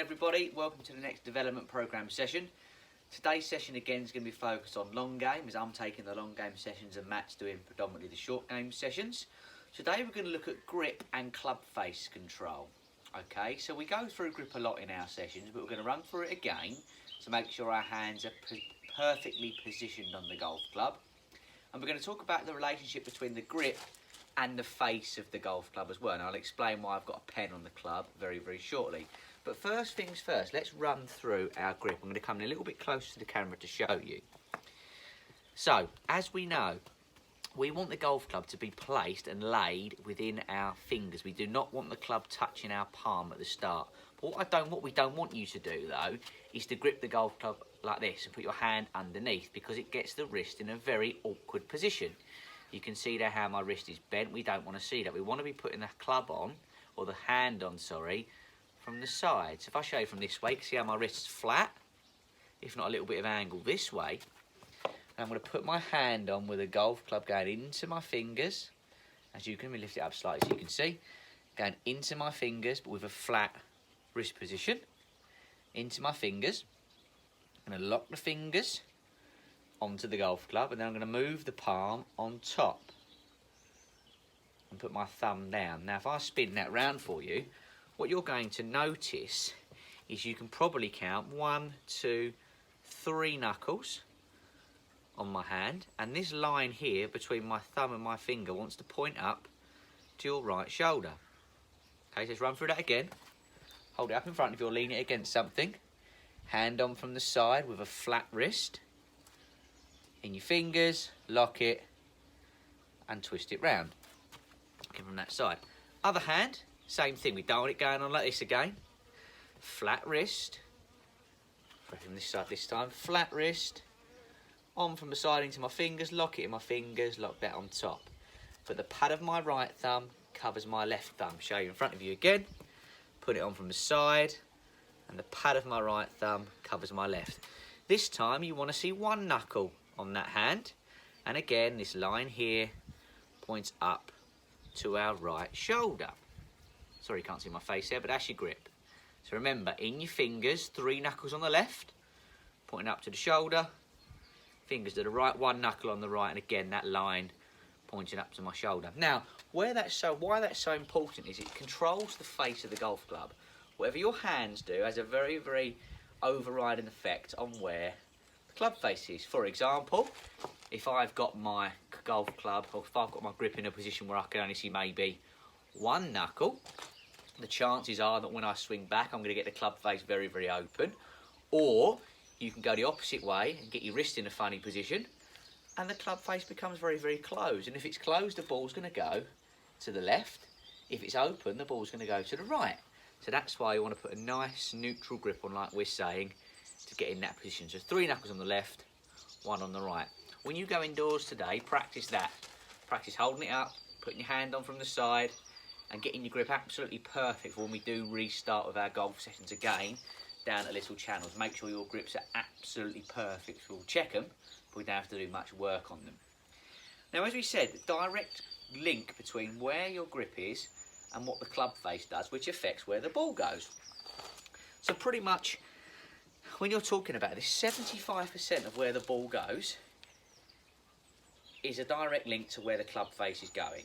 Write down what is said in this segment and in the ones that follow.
Everybody, welcome to the next development program session. Today's session again is going to be focused on long game, as I'm taking the long game sessions and Matt's doing predominantly the short game sessions. Today we're going to look at grip and club face control. Okay, so we go through grip a lot in our sessions, but we're going to run through it again to make sure our hands are perfectly positioned on the golf club. And we're going to talk about the relationship between the grip and the face of the golf club as well. And I'll explain why I've got a pen on the club very shortly. But first things first, let's run through our grip. I'm going to come in a little bit closer to the camera to show you. So, as we know, we want the golf club to be placed and laid within our fingers. We do not want the club touching our palm at the start. But what we don't want you to do, though, is to grip the golf club like this and put your hand underneath, because it gets the wrist in a very awkward position. You can see there how my wrist is bent. We don't want to see that. We want to be putting the club on, or the hand on, sorry, from the side. So if I show you from this way, you can see how my wrist's flat, if not a little bit of angle this way. And I'm going to put my hand on with a golf club going into my fingers. As you can, let me lift it up slightly so you can see. Going into my fingers, but with a flat wrist position. Into my fingers. I'm going to lock the fingers onto the golf club, and then I'm going to move the palm on top and put my thumb down. Now if I spin that round for you, what you're going to notice is you can probably count 1, 2, 3 knuckles on my hand, and this line here between my thumb and my finger wants to point up to your right shoulder. Okay, so let's run through that again. Hold it up in front if you're leaning it against something. Hand on from the side with a flat wrist. In your fingers, lock it and twist it round. Okay, from that side. Other hand, same thing. We don't want it going on like this again. Flat wrist. From this side this time. Flat wrist. On from the side into my fingers. Lock it in my fingers. Lock that on top. But the pad of my right thumb covers my left thumb. Show you in front of you again. Put it on from the side. And the pad of my right thumb covers my left. This time you want to see 1 knuckle on that hand. And again, this line here points up to our right shoulder. Sorry, you can't see my face there, but that's your grip. So remember, in your fingers, 3 knuckles on the left, pointing up to the shoulder. Fingers to the right, 1 knuckle on the right, and again, that line pointing up to my shoulder. Now, why that's so important is it controls the face of the golf club. Whatever your hands do has a very overriding effect on where the club face is. For example, if I've got my golf club, or if I've got my grip in a position where I can only see maybe 1 knuckle, the chances are that when I swing back, I'm going to get the club face very open. Or you can go the opposite way and get your wrist in a funny position, and the club face becomes very closed. And if it's closed, the ball's going to go to the left. If it's open, the ball's going to go to the right. So that's why you want to put a nice neutral grip on, like we're saying, to get in that position. So 3 knuckles on the left, 1 on the right. When you go indoors today, practice that. Practice holding it up, putting your hand on from the side, and getting your grip absolutely perfect for when we do restart with our golf sessions again down at Little Channels. Make sure your grips are absolutely perfect. We'll check them, but we don't have to do much work on them. Now, as we said, direct link between where your grip is and what the club face does, which affects where the ball goes. So pretty much, when you're talking about this, 75% of where the ball goes is a direct link to where the club face is going.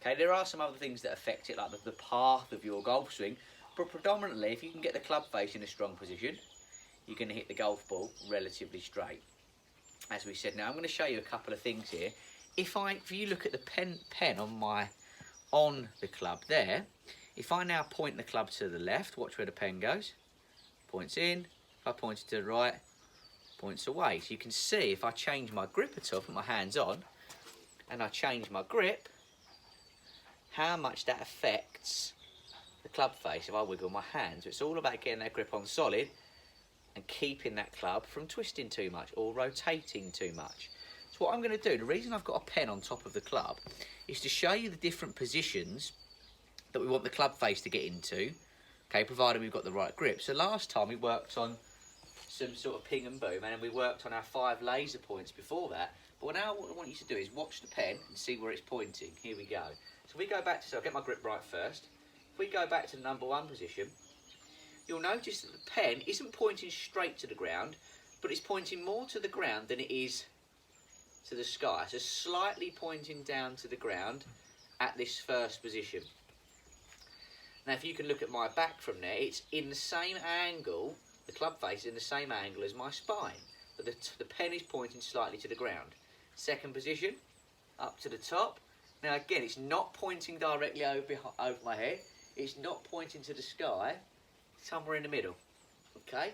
Okay, there are some other things that affect it, like the path of your golf swing, but predominantly, if you can get the club face in a strong position, you're going to hit the golf ball relatively straight. As we said, now I'm going to show you a couple of things here. If you look at the pen on the club there, if I now point the club to the left, watch where the pen goes, points in. If I point it to the right, points away. So you can see if I change my grip at all, put my hands on, and I change my grip, how much that affects the club face if I wiggle my hands. So it's all about getting that grip on solid and keeping that club from twisting too much or rotating too much. So what I'm going to do, the reason I've got a pen on top of the club is to show you the different positions that we want the club face to get into, okay, provided we've got the right grip. So last time we worked on some sort of ping and boom, and then we worked on our 5 laser points before that. But now what I want you to do is watch the pen and see where it's pointing. Here we go. So we go back to, so I'll get my grip right first. If we go back to the number 1 position, you'll notice that the pen isn't pointing straight to the ground, but it's pointing more to the ground than it is to the sky. So slightly pointing down to the ground at this first position. Now if you can look at my back from there, it's in the same angle, the club face is in the same angle as my spine, but the pen is pointing slightly to the ground. Second position, up to the top. Now again, it's not pointing directly over my head, it's not pointing to the sky, somewhere in the middle, okay?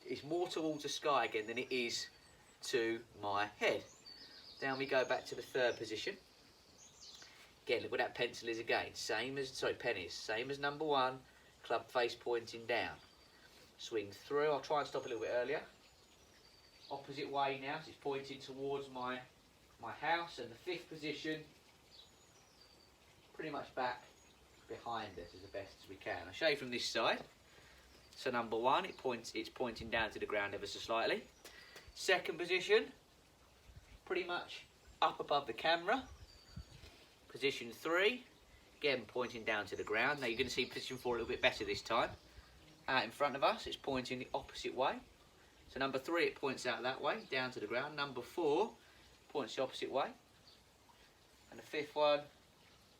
It's more towards the sky again than it is to my head. Down we go back to the third position. Again, look where that pencil is again. Same as number one, club face pointing down. Swing through, I'll try and stop a little bit earlier. Opposite way now, so it's pointing towards my house, and the fifth position, pretty much back behind us as best as we can. I'll show you from this side. So number one, it's pointing down to the ground ever so slightly. Second position, pretty much up above the camera. Position three, again pointing down to the ground. Now you're going to see position four a little bit better this time. Out in front of us, it's pointing the opposite way. So number three, it points out that way, down to the ground. Number four points the opposite way. And the fifth one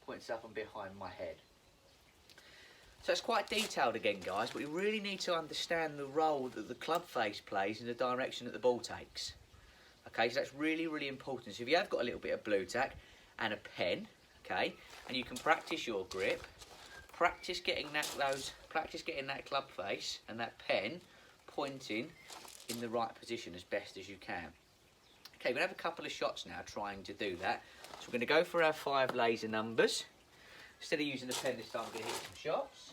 points up and behind my head. So it's quite detailed again, guys, but we really need to understand the role that the club face plays in the direction that the ball takes. Okay, so that's really, really important. So if you have got a little bit of blue tack and a pen, okay, and you can practice your grip, practice getting that club face and that pen pointing in the right position as best as you can. Okay, we're going to have a couple of shots now trying to do that. So we're going to go for our 5 laser numbers. Instead of using the pen this time, I'm going to hit some shots.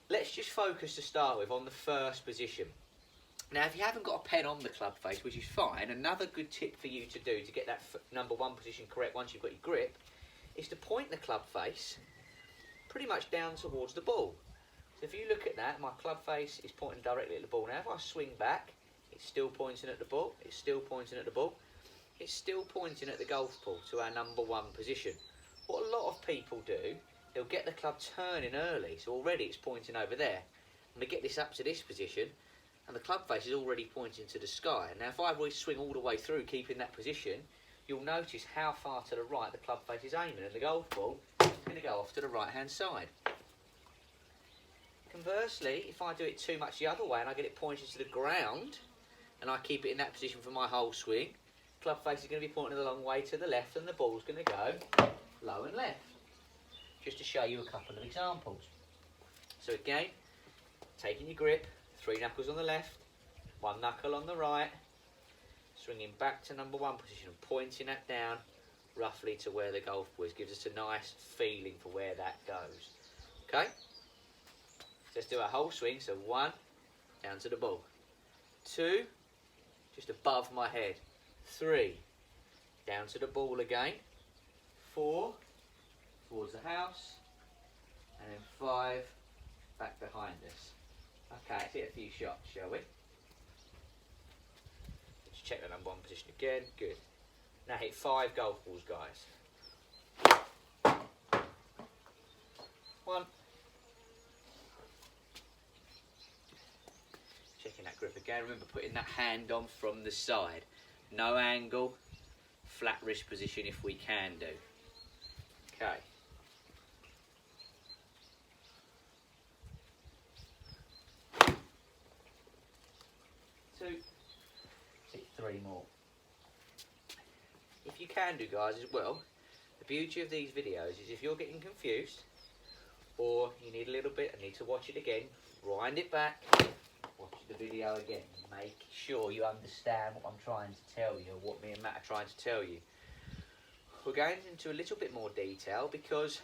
Let's just focus to start with on the first position. Now, if you haven't got a pen on the club face, which is fine, another good tip for you to do to get that number one position correct once you've got your grip is to point the club face pretty much down towards the ball. So if you look at that, my club face is pointing directly at the ball. Now, if I swing back, it's still pointing at the ball, it's still pointing at the ball, it's still pointing at the golf ball to our number one position. What a lot of people do, they'll get the club turning early, so already it's pointing over there. And we get this up to this position, and the club face is already pointing to the sky. Now if I really swing all the way through, keeping that position, you'll notice how far to the right the club face is aiming, and the golf ball is going to go off to the right hand side. Conversely, if I do it too much the other way and I get it pointed to the ground, and I keep it in that position for my whole swing, club face is going to be pointing a long way to the left, and the ball's going to go low and left. Just to show you a couple of examples. So again, taking your grip, 3 knuckles on the left, 1 knuckle on the right, swinging back to number one position and pointing that down roughly to where the golf ball is. Gives us a nice feeling for where that goes. Okay? So let's do our whole swing. So 1, down to the ball. 2, just above my head. 3, down to the ball again. 4, towards the house. And then 5, back behind us. Okay, let's hit a few shots, shall we? Let's check the number one position again. Good. Now hit 5 golf balls, guys. 1. Checking that grip again. Remember putting that hand on from the side. No angle. Flat wrist position if we can do. Okay. 2, hit 3 more. If you can do, guys, as well, the beauty of these videos is if you're getting confused or you need a little bit and need to watch it again, wind it back, watch the video again, make sure you understand what I'm trying to tell you, or what me and Matt are trying to tell you. We're going into a little bit more detail because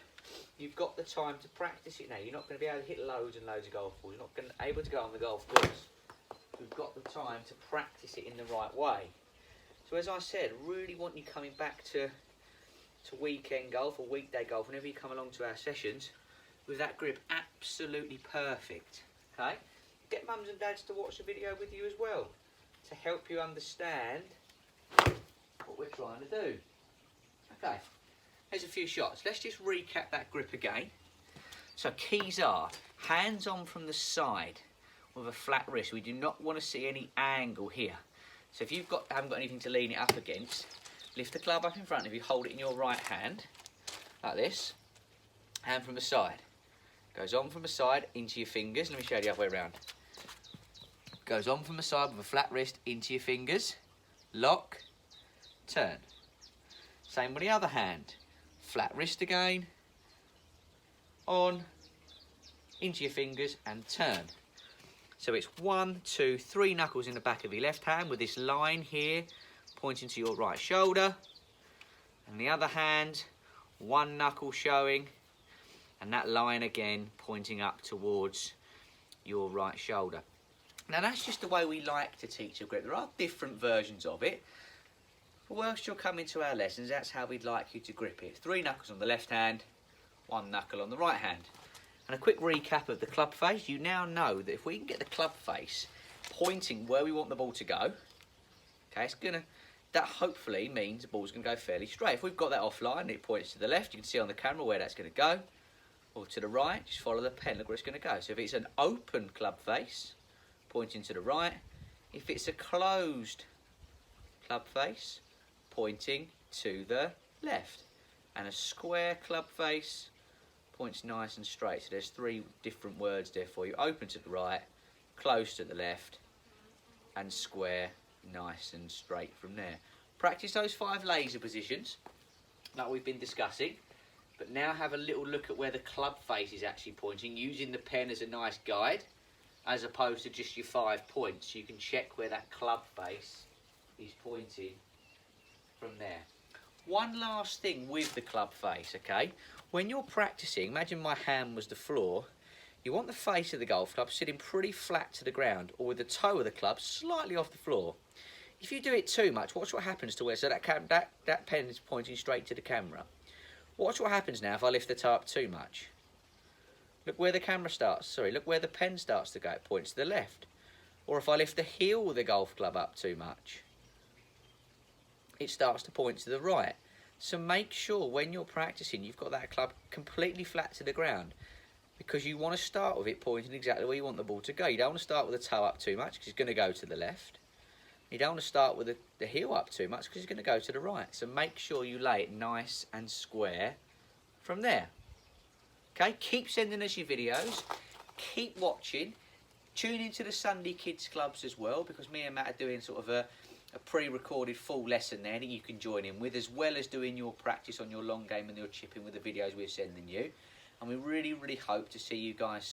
you've got the time to practice it now. You're not going to be able to hit loads and loads of golf balls. You're not going to be able to go on the golf course. We've got the time to practice it in the right way. So as I said, really want you coming back to weekend golf or weekday golf, whenever you come along to our sessions, with that grip absolutely perfect. Okay? Get mums and dads to watch the video with you as well, to help you understand what we're trying to do. Okay, here's a few shots. Let's just recap that grip again. So keys are hands on from the side with a flat wrist. We do not want to see any angle here. So if you haven't got anything to lean it up against, lift the club up in front of you, hold it in your right hand, like this, hand from the side. Goes on from the side into your fingers. Let me show you the other way around. Goes on from the side with a flat wrist into your fingers, lock, turn. Same with the other hand. Flat wrist again, on, into your fingers and turn. So it's 1, 2, 3 knuckles in the back of your left hand with this line here pointing to your right shoulder. And the other hand, 1 knuckle showing and that line again pointing up towards your right shoulder. Now that's just the way we like to teach a grip. There are different versions of it. But whilst you're coming to our lessons, that's how we'd like you to grip it. 3 knuckles on the left hand, 1 knuckle on the right hand. And a quick recap of the club face. You now know that if we can get the club face pointing where we want the ball to go, okay, that hopefully means the ball's going to go fairly straight. If we've got that offline and it points to the left, you can see on the camera where that's going to go, or to the right, just follow the pen, look where it's going to go. So if it's an open club face, pointing to the right. If it's a closed club face, pointing to the left. And a square club face points nice and straight. So there's 3 different words there for you. Open to the right, close to the left, and square, nice and straight from there. Practice those 5 laser positions that we've been discussing, but now have a little look at where the club face is actually pointing, using the pen as a nice guide, as opposed to just your 5 points. You can check where that club face is pointing from there. One last thing with the club face, okay? When you're practicing, imagine my hand was the floor. You want the face of the golf club sitting pretty flat to the ground, or with the toe of the club slightly off the floor. If you do it too much, watch what happens to where, so that pen is pointing straight to the camera. Watch what happens now if I lift the toe up too much. Look where the camera starts, look where the pen starts to go, it points to the left. Or if I lift the heel of the golf club up too much, it starts to point to the right. So make sure when you're practicing you've got that club completely flat to the ground, because you want to start with it pointing exactly where you want the ball to go. You don't want to start with the toe up too much because it's going to go to the left. You don't want to start with the heel up too much because it's going to go to the right. So make sure you lay it nice and square from there. Okay, keep sending us your videos, keep watching, tune into the Sunday Kids Clubs as well, because me and Matt are doing sort of a pre-recorded full lesson there that you can join in with, as well as doing your practice on your long game and your chipping with the videos we're sending you. And we really, really hope to see you guys